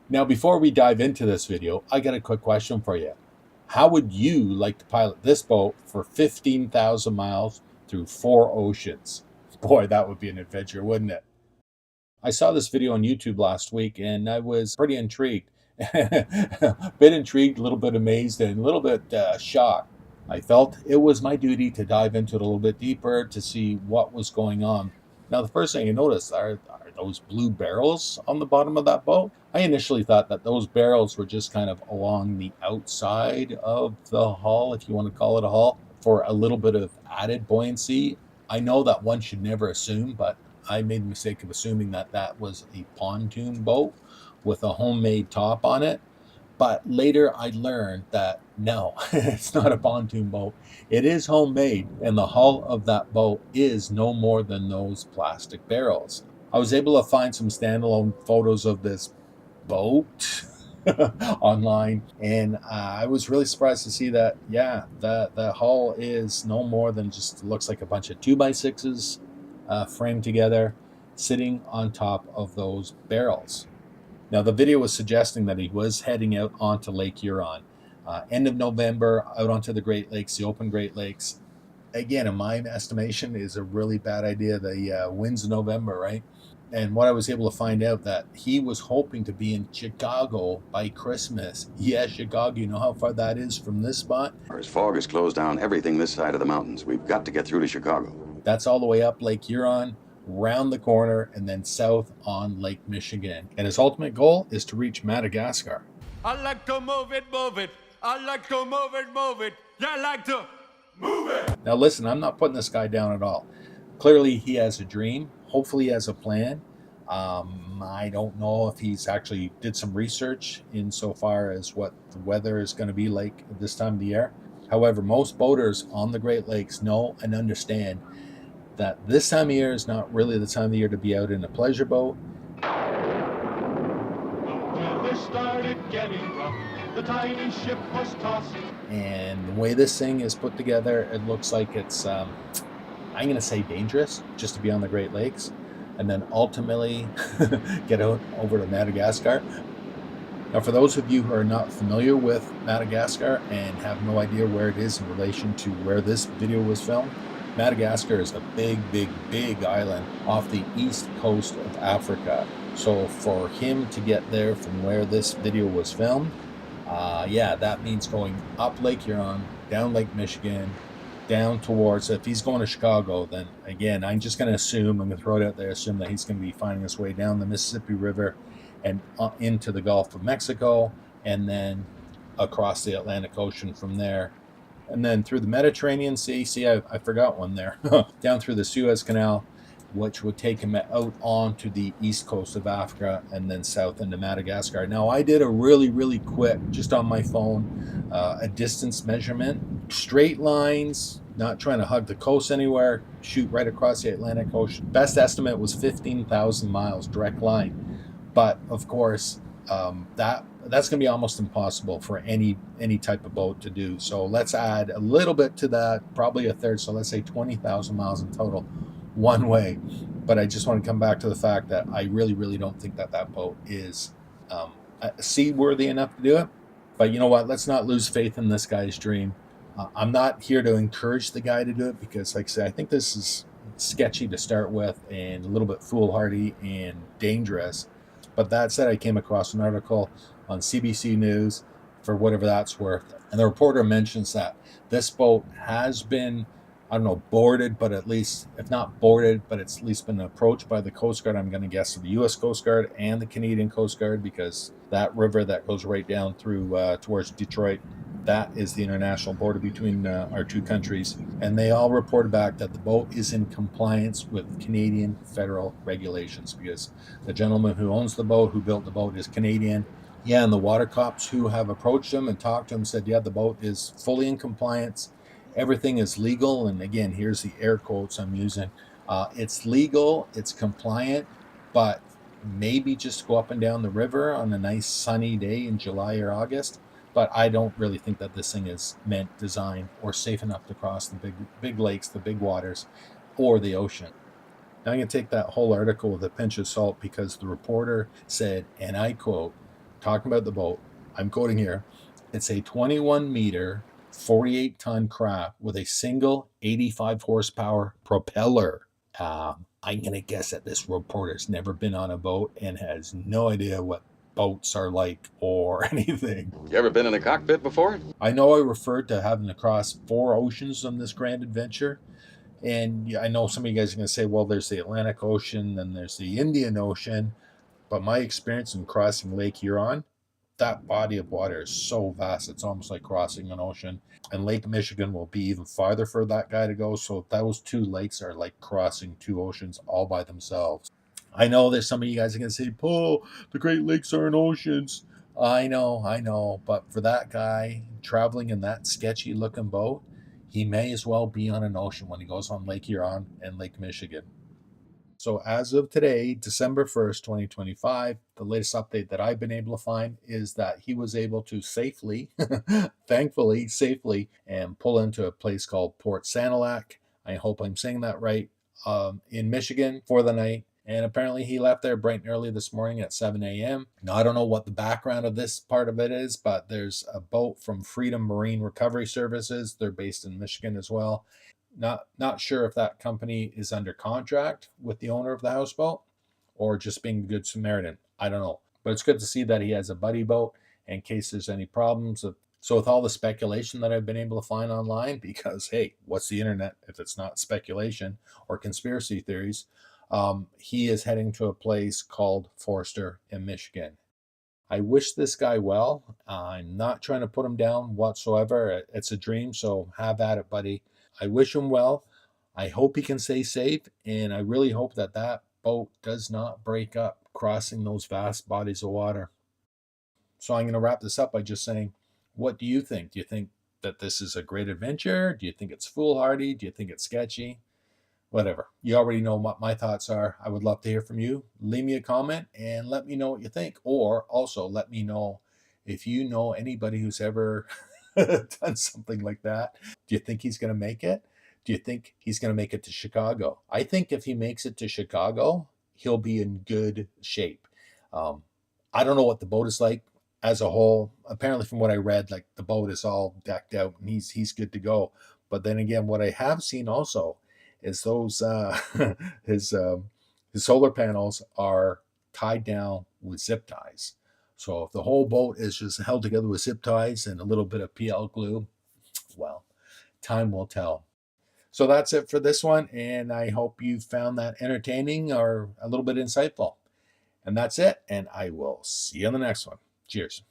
Now, before we dive into this video, I got a quick question for you. How would you like to pilot this boat for 15,000 miles through 4 oceans? Boy, that would be an adventure, wouldn't it? I saw this video on YouTube last week and I was pretty intrigued. A bit intrigued, a little bit amazed, and a little bit shocked. I felt it was my duty to dive into it a little bit deeper to see what was going on. Now, the first thing I noticed are those blue barrels on the bottom of that boat. I initially thought that those barrels were just kind of along the outside of the hull, if you want to call it a hull, for a little bit of added buoyancy. I know that one should never assume, but I made the mistake of assuming that that was a pontoon boat with a homemade top on it. But later I learned that no, it's not a pontoon boat. It is homemade, and the hull of that boat is no more than those plastic barrels. I was able to find some standalone photos of this boat online, and I was really surprised to see that, yeah, the hull is no more than just looks like a bunch of 2x6s framed together, sitting on top of those barrels. Now, the video was suggesting that he was heading out onto Lake Huron. End of November, out onto the Great Lakes, the open Great Lakes. Again, in my estimation, is a really bad idea. The winds in November, right? And what I was able to find out that he was hoping to be in Chicago by Christmas. Yeah, Chicago, you know how far that is from this spot? As fog has closed down everything this side of the mountains, we've got to get through to Chicago. That's all the way up Lake Huron, round the corner, and then south on Lake Michigan. And his ultimate goal is to reach Madagascar. I like to move it, move it. I like to move it, move it. Yeah, I like to move it. Now listen, I'm not putting this guy down at all. Clearly he has a dream. Hopefully he has a plan. I don't know if he's actually did some research insofar as what the weather is going to be like this time of the year. However, most boaters on the Great Lakes know and understand that this time of year is not really the time of the year to be out in a pleasure boat. The weather started getting rough. The tiny ship was tossed. And the way this thing is put together, it looks like it's, I'm going to say dangerous just to be on the Great Lakes, and then ultimately get out over to Madagascar. Now, for those of you who are not familiar with Madagascar and have no idea where it is in relation to where this video was filmed, Madagascar is a big, big, big island off the east coast of Africa. So for him to get there from where this video was filmed, yeah, that means going up Lake Huron, down Lake Michigan, down towards, if he's going to Chicago, then again, I'm just going to assume, I'm going to throw it out there, assume that he's going to be finding his way down the Mississippi River and into the Gulf of Mexico, and then across the Atlantic Ocean from there, and then through the Mediterranean Sea. See, I forgot one there. Down through the Suez Canal, which would take him out onto the east coast of Africa and then south into Madagascar. Now, I did a really, really quick, just on my phone, a distance measurement. Straight lines, not trying to hug the coast anywhere, shoot right across the Atlantic Ocean. Best estimate was 15,000 miles, direct line. But, of course, that's going to be almost impossible for any type of boat to do. So let's add a little bit to that, probably a third. So let's say 20,000 miles in total one way. But I just want to come back to the fact that I really, really don't think that that boat is seaworthy enough to do it. But you know what? Let's not lose faith in this guy's dream. I'm not here to encourage the guy to do it because, like I say, I think this is sketchy to start with and a little bit foolhardy and dangerous. But that said, I came across an article on CBC News, for whatever that's worth, and the reporter mentions that this boat has been, I don't know, boarded, but at least, if not boarded, but it's at least been approached by the Coast Guard. I'm going to guess the U.S. Coast Guard and the Canadian Coast Guard, because that river that goes right down through towards Detroit, that is the international border between our two countries. And they all reported back that the boat is in compliance with Canadian federal regulations, because the gentleman who owns the boat, who built the boat, is Canadian. Yeah, and the water cops who have approached him and talked to him said, yeah, the boat is fully in compliance. Everything is legal. And again, here's the air quotes I'm using. It's legal, it's compliant, but maybe just go up and down the river on a nice sunny day in July or August. But I don't really think that this thing is meant, designed, or safe enough to cross the big lakes, the big waters, or the ocean. Now I'm going to take that whole article with a pinch of salt, because the reporter said, and I quote, talking about the boat, I'm quoting here, it's a 21 meter, 48 ton craft with a single 85 horsepower propeller. I'm going to guess that this reporter's never been on a boat and has no idea what boats are like or anything. You ever been in a cockpit before? I know I referred to having to cross 4 oceans on this grand adventure. And I know some of you guys are going to say, well, there's the Atlantic Ocean, then there's the Indian Ocean. But my experience in crossing Lake Huron, that body of water is so vast, it's almost like crossing an ocean. And Lake Michigan will be even farther for that guy to go. So those 2 lakes are like crossing 2 oceans all by themselves. I know there's some of you guys are going to say, "Oh, the Great Lakes aren't oceans." I know. But for that guy traveling in that sketchy looking boat, he may as well be on an ocean when he goes on Lake Huron and Lake Michigan. So as of today, December 1st, 2025, the latest update that I've been able to find is that he was able to safely, thankfully, safely, and pull into a place called Port Sanilac. I hope I'm saying that right, in Michigan for the night. And apparently he left there bright and early this morning at 7 a.m. Now, I don't know what the background of this part of it is, but there's a boat from Freedom Marine Recovery Services. They're based in Michigan as well. Not sure if that company is under contract with the owner of the houseboat or just being a good Samaritan. I don't know. But it's good to see that he has a buddy boat in case there's any problems. So with all the speculation that I've been able to find online, because hey, what's the internet if it's not speculation or conspiracy theories? He is heading to a place called Forster in Michigan. I wish this guy well. I'm not trying to put him down whatsoever. It's a dream, so have at it, buddy. I wish him well. I hope he can stay safe, and I really hope that that boat does not break up crossing those vast bodies of water. So I'm going to wrap this up by just saying, what do you think? Do you think that this is a great adventure? Do you think it's foolhardy? Do you think it's sketchy? Whatever. You already know what my thoughts are. I would love to hear from you. Leave me a comment and let me know what you think. Or also let me know if you know anybody who's ever done something like that. Do you think he's going to make it? Do you think he's going to make it to Chicago? I think if he makes it to Chicago, he'll be in good shape. Um, I don't know what the boat is like as a whole. Apparently, from what I read, like the boat is all decked out and he's good to go. But then again, what I have seen also is those his solar panels are tied down with zip ties. So if the whole boat is just held together with zip ties and a little bit of PL glue, well, time will tell. So that's it for this one, and I hope you found that entertaining or a little bit insightful. And that's it, and I will see you on the next one. Cheers.